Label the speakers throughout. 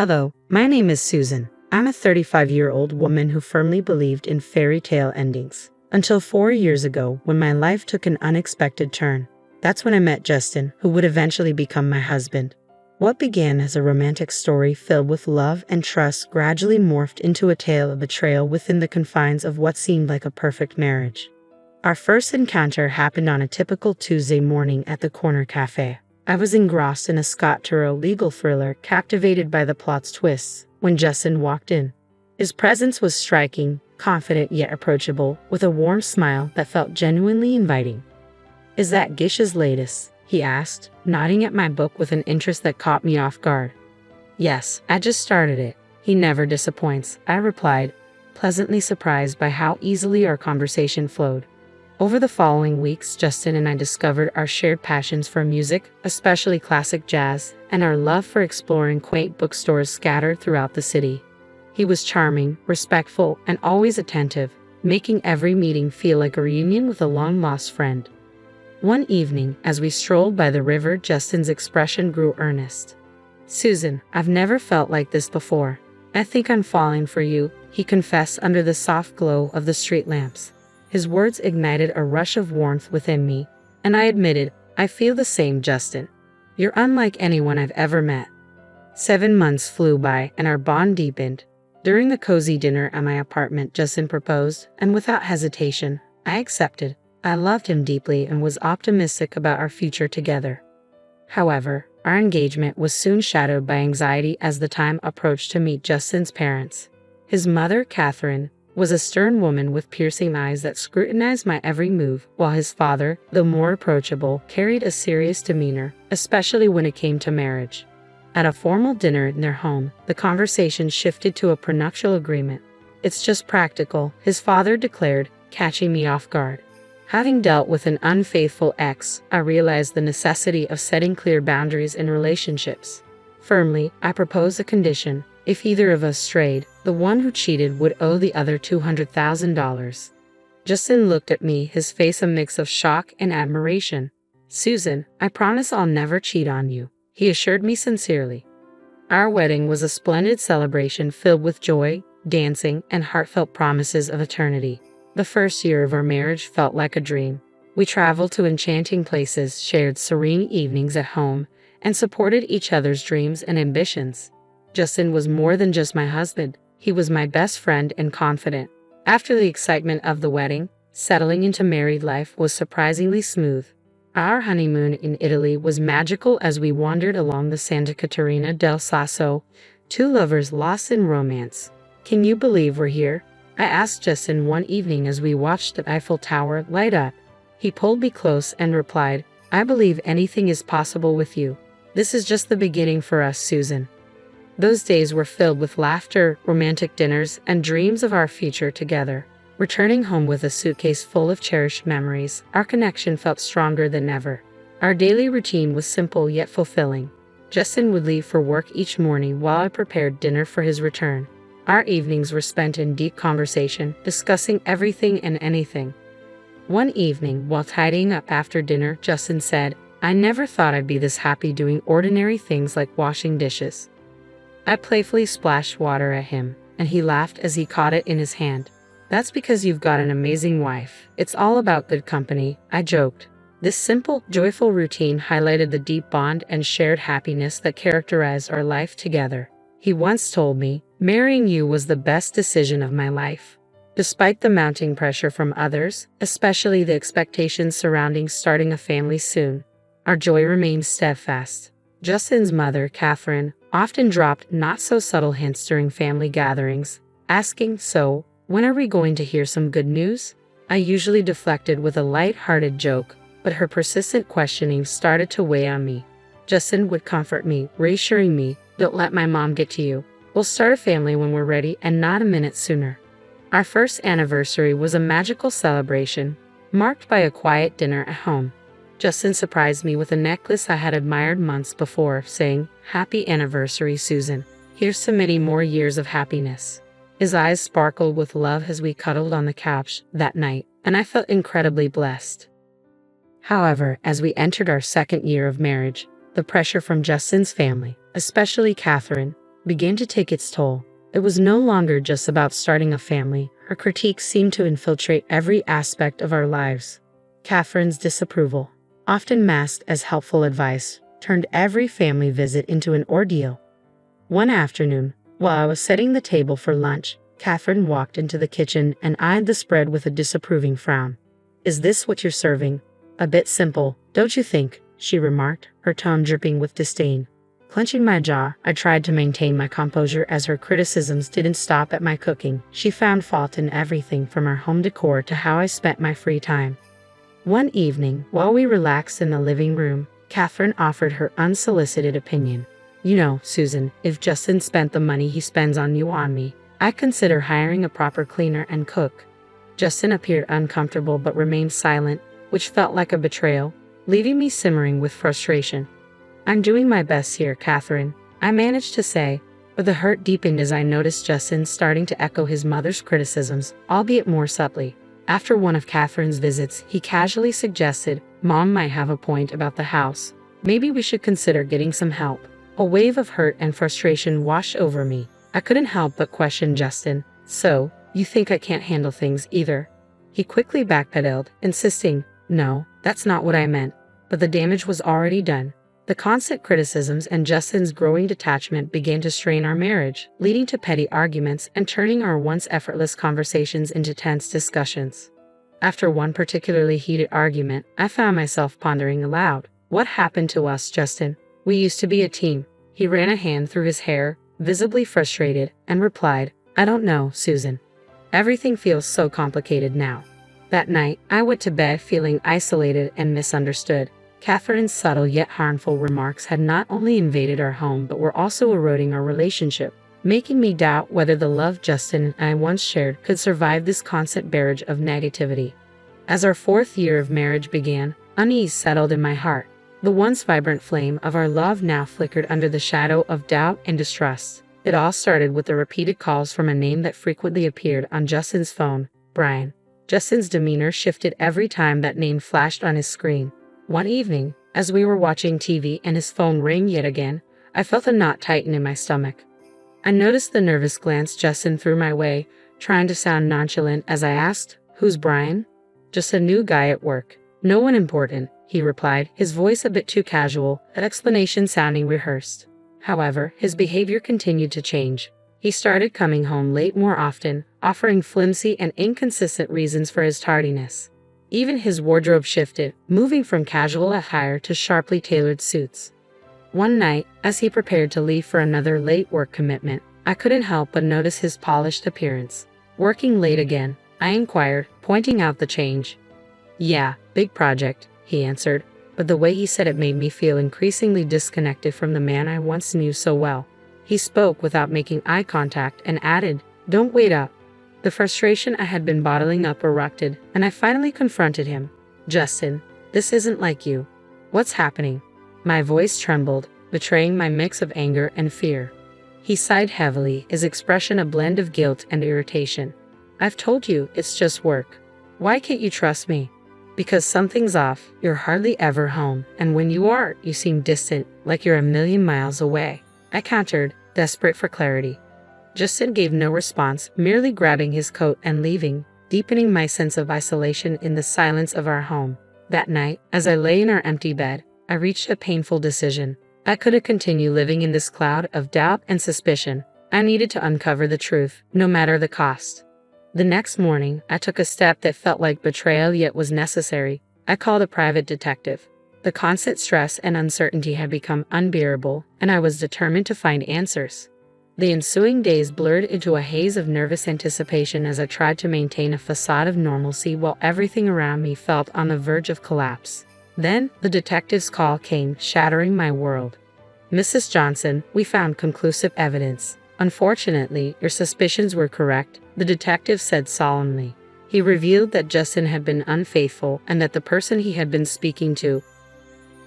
Speaker 1: Hello, my name is Susan. I'm a 35-year-old woman who firmly believed in fairy tale endings. Until 4 years ago, when my life took an unexpected turn. That's when I met Justin, who would eventually become my husband. What began as a romantic story filled with love and trust gradually morphed into a tale of betrayal within the confines of what seemed like a perfect marriage. Our first encounter happened on a typical Tuesday morning at the corner cafe. I was engrossed in a Scott Turow legal thriller, captivated by the plot's twists, when Justin walked in. His presence was striking, confident yet approachable, with a warm smile that felt genuinely inviting. "Is that Gish's latest?" he asked, nodding at my book with an interest that caught me off guard. "Yes, I just started it. He never disappoints," I replied, pleasantly surprised by how easily our conversation flowed. Over the following weeks, Justin and I discovered our shared passions for music, especially classic jazz, and our love for exploring quaint bookstores scattered throughout the city. He was charming, respectful, and always attentive, making every meeting feel like a reunion with a long-lost friend. One evening, as we strolled by the river, Justin's expression grew earnest. "Susan, I've never felt like this before. I think I'm falling for you," he confessed under the soft glow of the street lamps. His words ignited a rush of warmth within me, and I admitted, "I feel the same, Justin. You're unlike anyone I've ever met." 7 months flew by, and our bond deepened. During the cozy dinner at my apartment, Justin proposed, and without hesitation, I accepted. I loved him deeply and was optimistic about our future together. However, our engagement was soon shadowed by anxiety as the time approached to meet Justin's parents. His mother, Catherine, was a stern woman with piercing eyes that scrutinized my every move, while his father, though more approachable, carried a serious demeanor, especially when it came to marriage. At a formal dinner in their home, the conversation shifted to a prenuptial agreement. "It's just practical," his father declared, catching me off guard. Having dealt with an unfaithful ex, I realized the necessity of setting clear boundaries in relationships. Firmly, I proposed a condition: if either of us strayed, the one who cheated would owe the other $200,000. Justin looked at me, his face a mix of shock and admiration. "Susan, I promise I'll never cheat on you," he assured me sincerely. Our wedding was a splendid celebration filled with joy, dancing, and heartfelt promises of eternity. The first year of our marriage felt like a dream. We traveled to enchanting places, shared serene evenings at home, and supported each other's dreams and ambitions. Justin was more than just my husband. He was my best friend and confidant. After the excitement of the wedding, settling into married life was surprisingly smooth. Our honeymoon in Italy was magical as we wandered along the Santa Caterina del Sasso, two lovers lost in romance. "Can you believe we're here?" I asked Justin one evening as we watched the Eiffel Tower light up. He pulled me close and replied, "I believe anything is possible with you. This is just the beginning for us, Susan." Those days were filled with laughter, romantic dinners, and dreams of our future together. Returning home with a suitcase full of cherished memories, our connection felt stronger than ever. Our daily routine was simple yet fulfilling. Justin would leave for work each morning while I prepared dinner for his return. Our evenings were spent in deep conversation, discussing everything and anything. One evening, while tidying up after dinner, Justin said, "I never thought I'd be this happy doing ordinary things like washing dishes." I playfully splashed water at him, and he laughed as he caught it in his hand. "That's because you've got an amazing wife. It's all about good company," I joked. This simple, joyful routine highlighted the deep bond and shared happiness that characterized our life together. He once told me, "Marrying you was the best decision of my life." Despite the mounting pressure from others, especially the expectations surrounding starting a family soon, our joy remained steadfast. Justin's mother, Catherine, often dropped not-so-subtle hints during family gatherings, asking, "So, when are we going to hear some good news?" I usually deflected with a light-hearted joke, but her persistent questioning started to weigh on me. Justin would comfort me, reassuring me, "Don't let my mom get to you. We'll start a family when we're ready and not a minute sooner." Our first anniversary was a magical celebration, marked by a quiet dinner at home. Justin surprised me with a necklace I had admired months before, saying, "Happy anniversary, Susan. Here's to many more years of happiness." His eyes sparkled with love as we cuddled on the couch that night, and I felt incredibly blessed. However, as we entered our second year of marriage, the pressure from Justin's family, especially Catherine, began to take its toll. It was no longer just about starting a family. Her critiques seemed to infiltrate every aspect of our lives. Catherine's disapproval, often masked as helpful advice, turned every family visit into an ordeal. One afternoon, while I was setting the table for lunch, Catherine walked into the kitchen and eyed the spread with a disapproving frown. "Is this what you're serving? A bit simple, don't you think?" she remarked, her tone dripping with disdain. Clenching my jaw, I tried to maintain my composure as her criticisms didn't stop at my cooking. She found fault in everything from our home decor to how I spent my free time. One evening, while we relaxed in the living room, Catherine offered her unsolicited opinion. "You know, Susan, if Justin spent the money he spends on you on me, I'd consider hiring a proper cleaner and cook." Justin appeared uncomfortable but remained silent, which felt like a betrayal, leaving me simmering with frustration. "I'm doing my best here, Catherine," I managed to say, but the hurt deepened as I noticed Justin starting to echo his mother's criticisms, albeit more subtly. After one of Catherine's visits, he casually suggested, "Mom might have a point about the house. Maybe we should consider getting some help." A wave of hurt and frustration washed over me. I couldn't help but question Justin. "So, you think I can't handle things either?" He quickly backpedaled, insisting, "No, that's not what I meant." But the damage was already done. The constant criticisms and Justin's growing detachment began to strain our marriage, leading to petty arguments and turning our once effortless conversations into tense discussions. After one particularly heated argument, I found myself pondering aloud. What happened to us, Justin? We used to be a team. He ran a hand through his hair, visibly frustrated, and replied, "I don't know, Susan. Everything feels so complicated now." That night, I went to bed feeling isolated and misunderstood. Catherine's subtle yet harmful remarks had not only invaded our home but were also eroding our relationship, making me doubt whether the love Justin and I once shared could survive this constant barrage of negativity. As our 4th year of marriage began, unease settled in my heart. The once vibrant flame of our love now flickered under the shadow of doubt and distrust. It all started with the repeated calls from a name that frequently appeared on Justin's phone, Brian. Justin's demeanor shifted every time that name flashed on his screen. One evening, as we were watching TV and his phone rang yet again, I felt a knot tighten in my stomach. I noticed the nervous glance Justin threw my way, trying to sound nonchalant as I asked, "Who's Brian?" "Just a new guy at work. No one important," he replied, his voice a bit too casual, that explanation sounding rehearsed. However, his behavior continued to change. He started coming home late more often, offering flimsy and inconsistent reasons for his tardiness. Even his wardrobe shifted, moving from casual attire to sharply tailored suits. One night, as he prepared to leave for another late work commitment, I couldn't help but notice his polished appearance. "Working late again?" I inquired, pointing out the change. "Yeah, big project," he answered, but the way he said it made me feel increasingly disconnected from the man I once knew so well. He spoke without making eye contact and added, "Don't wait up." The frustration I had been bottling up erupted, and I finally confronted him. "Justin, this isn't like you. What's happening?" My voice trembled, betraying my mix of anger and fear. He sighed heavily, his expression a blend of guilt and irritation. "I've told you, it's just work. Why can't you trust me?" "Because something's off. You're hardly ever home, and when you are, you seem distant, like you're a million miles away," I countered, desperate for clarity. Justin gave no response, merely grabbing his coat and leaving, deepening my sense of isolation in the silence of our home. That night, as I lay in our empty bed, I reached a painful decision. I couldn't continue living in this cloud of doubt and suspicion. I needed to uncover the truth, no matter the cost. The next morning, I took a step that felt like betrayal yet was necessary. I called a private detective. The constant stress and uncertainty had become unbearable, and I was determined to find answers. The ensuing days blurred into a haze of nervous anticipation as I tried to maintain a facade of normalcy while everything around me felt on the verge of collapse. Then, the detective's call came, shattering my world. "Mrs. Johnson, we found conclusive evidence. Unfortunately, your suspicions were correct," the detective said solemnly. He revealed that Justin had been unfaithful and that the person he had been speaking to,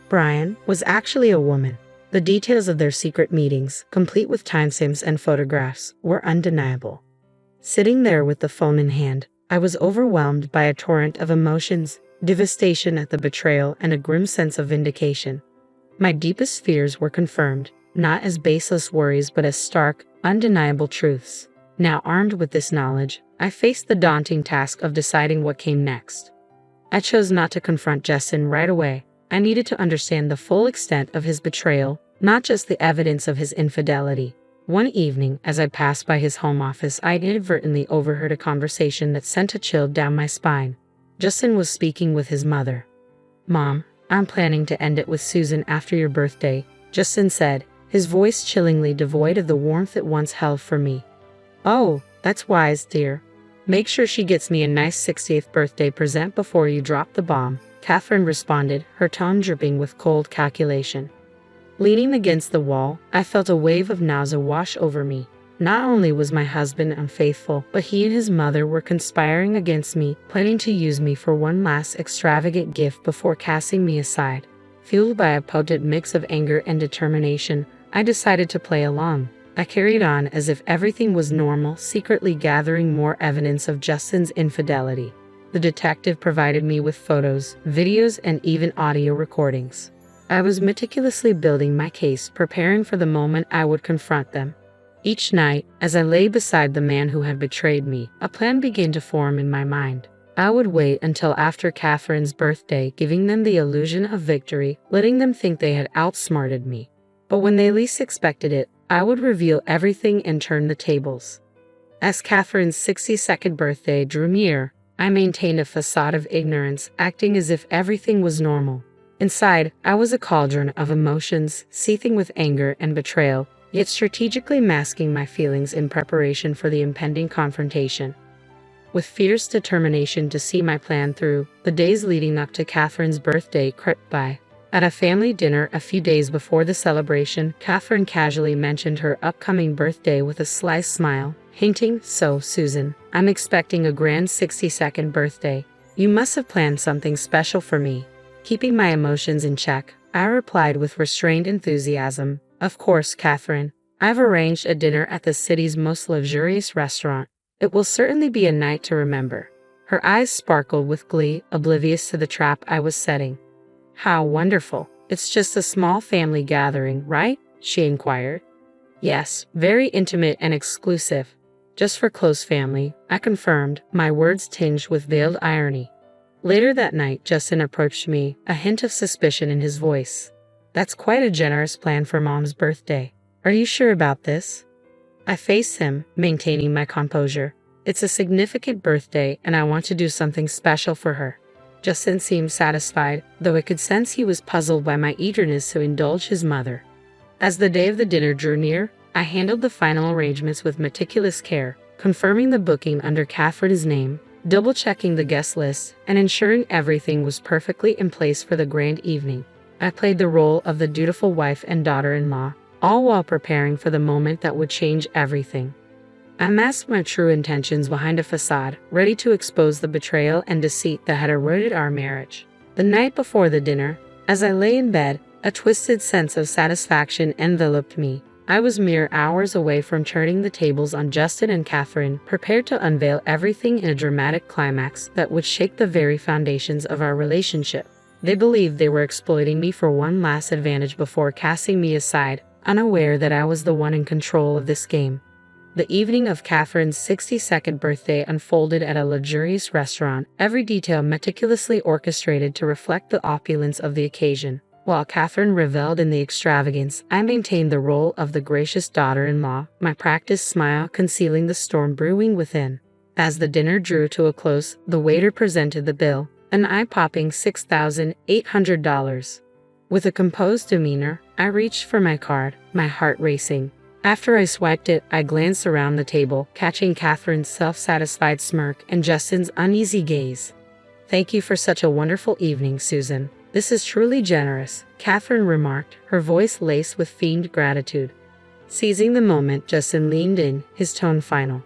Speaker 1: Brian, was actually a woman. The details of their secret meetings, complete with timestamps and photographs, were undeniable. Sitting there with the phone in hand, I was overwhelmed by a torrent of emotions, devastation at the betrayal and a grim sense of vindication. My deepest fears were confirmed. not as baseless worries but as stark, undeniable truths. Now armed with this knowledge, I faced the daunting task of deciding what came next. I chose not to confront Justin right away. I needed to understand the full extent of his betrayal, not just the evidence of his infidelity. One evening, as I passed by his home office, I inadvertently overheard a conversation that sent a chill down my spine. Justin was speaking with his mother. "Mom, I'm planning to end it with Susan after your birthday," Justin said, his voice chillingly devoid of the warmth it once held for me. "Oh, that's wise, dear. Make sure she gets me a nice 60th birthday present before you drop the bomb," Catherine responded, her tone dripping with cold calculation. Leaning against the wall, I felt a wave of nausea wash over me. Not only was my husband unfaithful, but he and his mother were conspiring against me, planning to use me for one last extravagant gift before casting me aside. Fueled by a potent mix of anger and determination, I decided to play along. I carried on as if everything was normal, secretly gathering more evidence of Justin's infidelity. The detective provided me with photos, videos, and even audio recordings. I was meticulously building my case, preparing for the moment I would confront them. Each night, as I lay beside the man who had betrayed me, a plan began to form in my mind. I would wait until after Catherine's birthday, giving them the illusion of victory, letting them think they had outsmarted me. But when they least expected it, I would reveal everything and turn the tables. As Catherine's 62nd birthday drew near, I maintained a facade of ignorance, acting as if everything was normal. Inside, I was a cauldron of emotions, seething with anger and betrayal, yet strategically masking my feelings in preparation for the impending confrontation. With fierce determination to see my plan through, the days leading up to Catherine's birthday crept by. At a family dinner a few days before the celebration, Catherine casually mentioned her upcoming birthday with a sly smile, hinting, "So, Susan, I'm expecting a grand 62nd birthday. You must have planned something special for me." Keeping my emotions in check, I replied with restrained enthusiasm, "Of course, Catherine. I've arranged a dinner at the city's most luxurious restaurant. It will certainly be a night to remember." Her eyes sparkled with glee, oblivious to the trap I was setting. "How wonderful. It's just a small family gathering, right?" she inquired. "Yes, very intimate and exclusive. Just for close family," I confirmed, my words tinged with veiled irony. Later that night, Justin approached me, a hint of suspicion in his voice. "That's quite a generous plan for Mom's birthday. Are you sure about this?" I faced him, maintaining my composure. "It's a significant birthday, and I want to do something special for her." Justin seemed satisfied, though I could sense he was puzzled by my eagerness to indulge his mother. As the day of the dinner drew near, I handled the final arrangements with meticulous care, confirming the booking under Catherine's name, double-checking the guest list, and ensuring everything was perfectly in place for the grand evening. I played the role of the dutiful wife and daughter-in-law, all while preparing for the moment that would change everything. I masked my true intentions behind a facade, ready to expose the betrayal and deceit that had eroded our marriage. The night before the dinner, as I lay in bed, a twisted sense of satisfaction enveloped me. I was mere hours away from turning the tables on Justin and Catherine, prepared to unveil everything in a dramatic climax that would shake the very foundations of our relationship. They believed they were exploiting me for one last advantage before casting me aside, unaware that I was the one in control of this game. The evening of Catherine's 62nd birthday unfolded at a luxurious restaurant, every detail meticulously orchestrated to reflect the opulence of the occasion. While Catherine reveled in the extravagance, I maintained the role of the gracious daughter-in-law, my practiced smile concealing the storm brewing within. As the dinner drew to a close, the waiter presented the bill, an eye-popping $6,800. With a composed demeanor, I reached for my card, my heart racing. After I swiped it, I glanced around the table, catching Catherine's self-satisfied smirk and Justin's uneasy gaze. "Thank you for such a wonderful evening, Susan. This is truly generous," Catherine remarked, her voice laced with feigned gratitude. Seizing the moment, Justin leaned in, his tone final.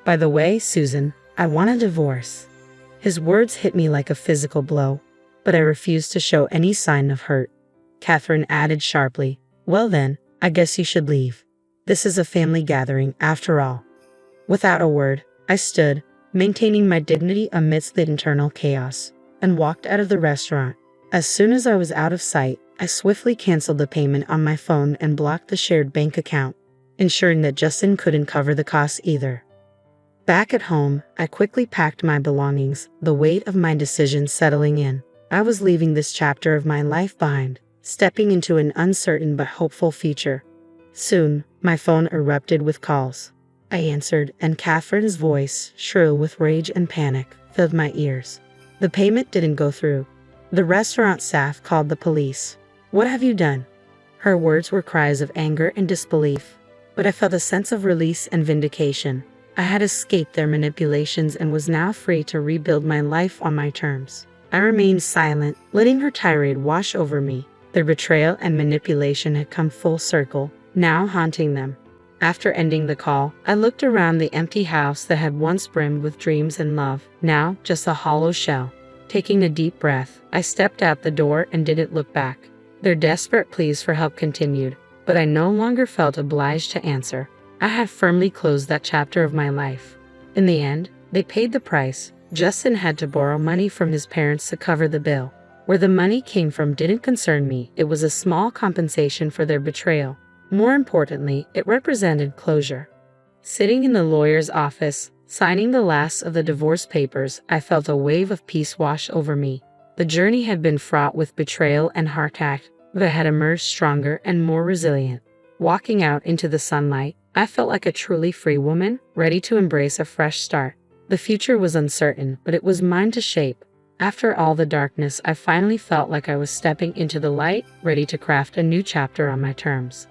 Speaker 1: "By the way, Susan, I want a divorce." His words hit me like a physical blow, but I refused to show any sign of hurt. Catherine added sharply, "Well then, I guess you should leave. This is a family gathering, after all." Without a word, I stood, maintaining my dignity amidst the internal chaos, and walked out of the restaurant. As soon as I was out of sight, I swiftly canceled the payment on my phone and blocked the shared bank account, ensuring that Justin couldn't cover the costs either. Back at home, I quickly packed my belongings, the weight of my decision settling in. I was leaving this chapter of my life behind, stepping into an uncertain but hopeful future. Soon, my phone erupted with calls. I answered, and Catherine's voice, shrill with rage and panic, filled my ears. The payment didn't go through. The restaurant staff called the police. "What have you done?" Her words were cries of anger and disbelief, but I felt a sense of release and vindication. I had escaped their manipulations and was now free to rebuild my life on my terms. I remained silent, letting her tirade wash over me. Their betrayal and manipulation had come full circle, now haunting them. After ending the call, I looked around the empty house that had once brimmed with dreams and love, now just a hollow shell. Taking a deep breath, I stepped out the door and didn't look back. Their desperate pleas for help continued, but I no longer felt obliged to answer. I had firmly closed that chapter of my life. In the end, they paid the price. Justin had to borrow money from his parents to cover the bill. Where the money came from didn't concern me. It was a small compensation for their betrayal. More importantly, it represented closure. Sitting in the lawyer's office, signing the last of the divorce papers, I felt a wave of peace wash over me. The journey had been fraught with betrayal and heartache, but I had emerged stronger and more resilient. Walking out into the sunlight, I felt like a truly free woman, ready to embrace a fresh start. The future was uncertain, but it was mine to shape. After all the darkness, I finally felt like I was stepping into the light, ready to craft a new chapter on my terms.